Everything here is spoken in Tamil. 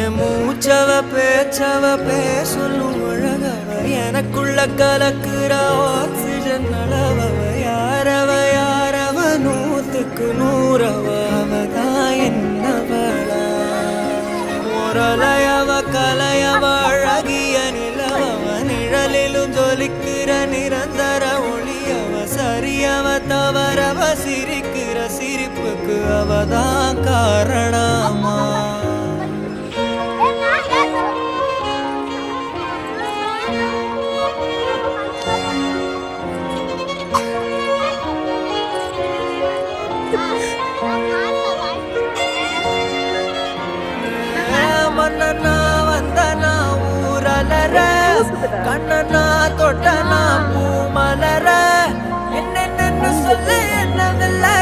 என் மூச்சவ பேச்சவ பேசலும் அழகவ எனக்குள்ள கலக்குற ஆக்சிஜன் அளவவ யாரவ யாரவ 100க்கு 100 அவதான் என்னவளா முரலையவ கலையவ அழகிய நிலவவ நிழலிலும் ஜொலிக்கிற நிரந்தர ஒளியவ சரியவ தவறவ சிரிக்கிற சிரிப்புக்கு அவதான் காரணமா மன்னனா வந்தனா ஊரலர கண்ணனா தொட்டனா பூ மலர என்னென்னு சொல்ல என்னவில்லை